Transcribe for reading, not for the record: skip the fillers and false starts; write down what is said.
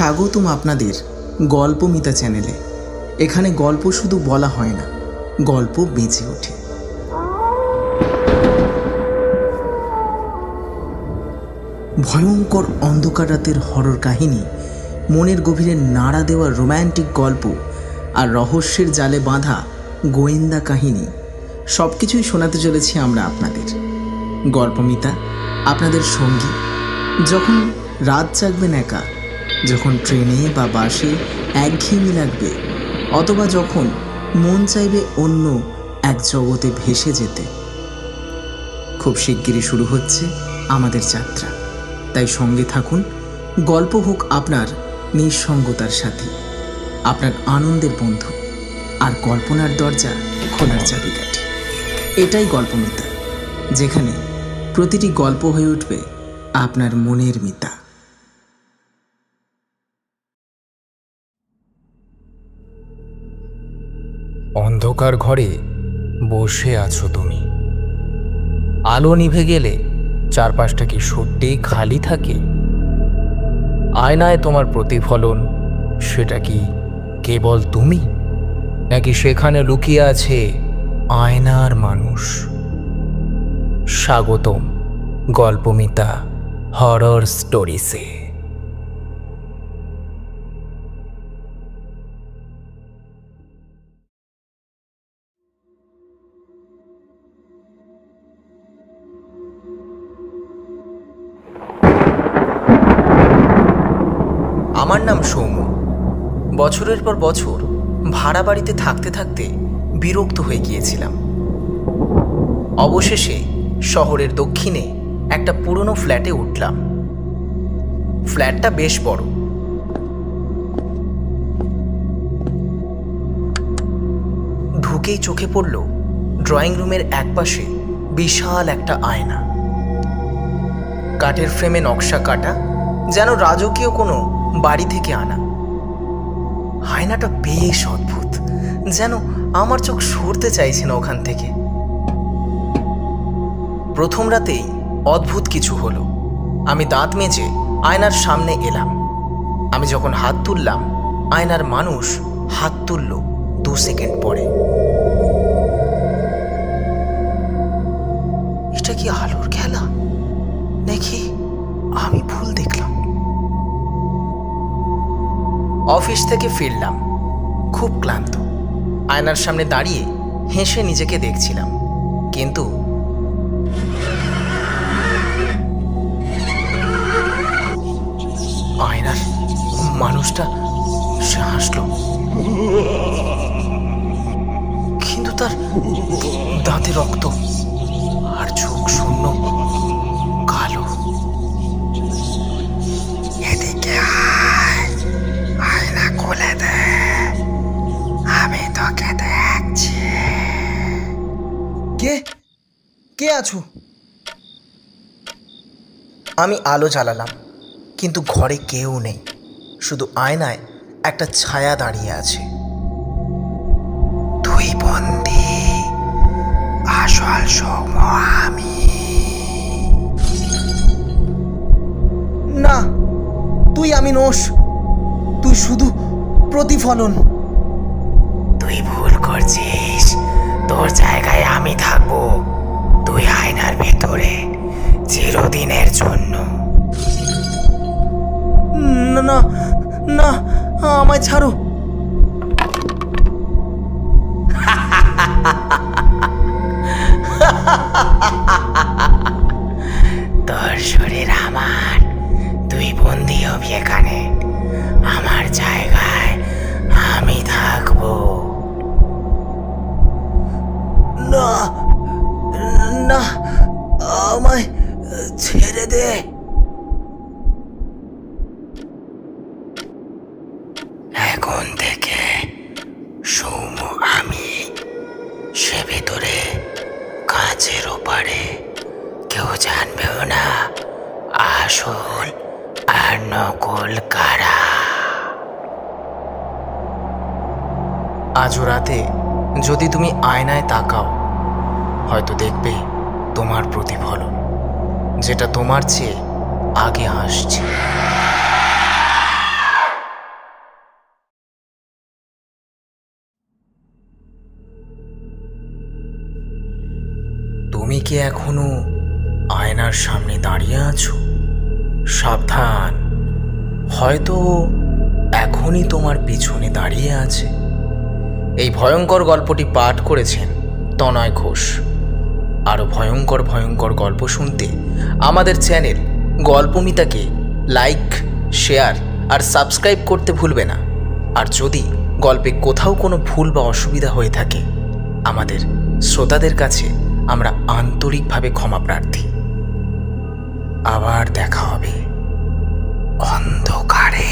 স্বাগতম আপনাদের গল্পমিতা চ্যানেলে। এখানে গল্প শুধু বলা হয় না, গল্প বেঁচে ওঠে। ভয়ঙ্কর অন্ধকার রাতের হরর কাহিনী, মনের গভীরে নাড়া দেওয়া রোম্যান্টিক গল্প আর রহস্যের জালে বাঁধা গোয়েন্দা কাহিনী সব কিছুই শোনাতে চলেছি আমরা আপনাদের। গল্পমিতা আপনাদের সঙ্গী। যখন রাত জাগবেন একা, যখন ট্রেনে বা বাসে একঘেয়েমি লাগবে, অথবা যখন মন চাইবে অন্য এক জগতে ভেসে যেতে। খুব শিগগিরই শুরু হচ্ছে আমাদের যাত্রা, তাই সঙ্গে থাকুন। গল্প হোক আপনার নিঃসঙ্গতার সাথী, আপনার আনন্দের বন্ধু, আর কল্পনার দরজা খোলার চাবিকাঠি। এটাই গল্পমিতা, যেখানে প্রতিটি গল্প হয়ে উঠবে আপনার মনের মিতা। অন্ধকার ঘরে বসে আছো তুমি। আলো নিভে গেলে চারপাশটা কি সত্যিই খালি থাকে? আয়নায় তোমার প্রতিফলন, সেটা কি কেবল তুমি, নাকি সেখানে লুকিয়ে আছে আয়নার মানুষ? স্বাগতম গল্পমিতা হরর স্টোরিসে। আমার নাম সৌম্য। বছরের পর বছর ভাড়া বাড়িতে থাকতে থাকতে বিরক্ত হয়ে গিয়েছিলাম। অবশেষে শহরের দক্ষিণে একটা পুরনো ফ্ল্যাটে উঠলাম। ফ্ল্যাটটা বেশ বড়। ঢুকেই চোখে পড়ল ড্রয়িং রুমের একপাশে বিশাল একটা আয়না। কাঠের ফ্রেমে নকশা কাটা, যেন রাজকীয় কোনো বাড়ি থেকে আনা। আয়নাটা বেশ অদ্ভুত, যেন আমার চোখ সরতে চাইছে না ওখান থেকে। প্রথম রাতেই অদ্ভুত কিছু হলো। আমি দাঁত মেজে আয়নার সামনে এলাম। আমি যখন হাত তুললাম, আয়নার মানুষ হাত তুলল 2 সেকেন্ড পরে। এটা কি আলোর খেলা, নাকি আমি ভুল দেখলাম? অফিস থেকে ফিরলাম খুব ক্লান্ত। আয়নার সামনে দাঁড়িয়ে হেসে নিজেকে দেখছিলাম, কিন্তু আয়নার মানুষটা সে হাসলো, কিন্তু তার দাঁতে রক্ত আর চোখ শূন্য কালো। এদিকে আয়না খুলে দে, আমি তোকে দেখছি। কে আছো? আমি আলো জ্বালালাম, কিন্তু ঘরে কেউ নেই। শুধু আয়নায় একটা ছায়া দাঁড়িয়ে আছে। তুই বন্দি, আসল সৌম্য আমি। না, তুই আমি নোস, তুই শুধু প্রতিফলন। তুই ভুল করছিস, তোর জায়গায় আমি থাকবো। তুই আয়নার ভেতরে চিরদিনের জন্য। না না, আমায় ছাড়ো। তোর শরীর আমার, তুই বন্দি হবি এখানে। আমার জায়গায় আমি থাকবো। না না, আমায় ছেড়ে দে। এখন থেকে সৌম্য আমি, সে ভেতরে কাঁচের ওপারে। কেউ জানবেও না আসল আর নকল কারা। আজ রাতে যদি তুমি আয়নায় তাকাও, হয়তো দেখবে তোমার প্রতিফলন, যেটা তোমার চেয়ে আগে আসছে। কি এখনো আয়নার সামনে দাঁড়িয়ে আছো? সাবধান, হয়তো এখনই তোমার পিছনে দাঁড়িয়ে আছে। এই ভয়ঙ্কর গল্পটি পাঠ করেছেন তনয় ঘোষ। আরও ভয়ঙ্কর ভয়ঙ্কর গল্প শুনতে আমাদের চ্যানেল গল্পমিতাকে লাইক, শেয়ার আর সাবস্ক্রাইব করতে ভুলবে না। আর যদি গল্পে কোথাও কোনো ভুল বা অসুবিধা হয়ে থাকে, আমাদের শ্রোতাদের কাছে আমরা আন্তরিকভাবে ক্ষমা প্রার্থী। আবার দেখা হবে অন্ধকারে।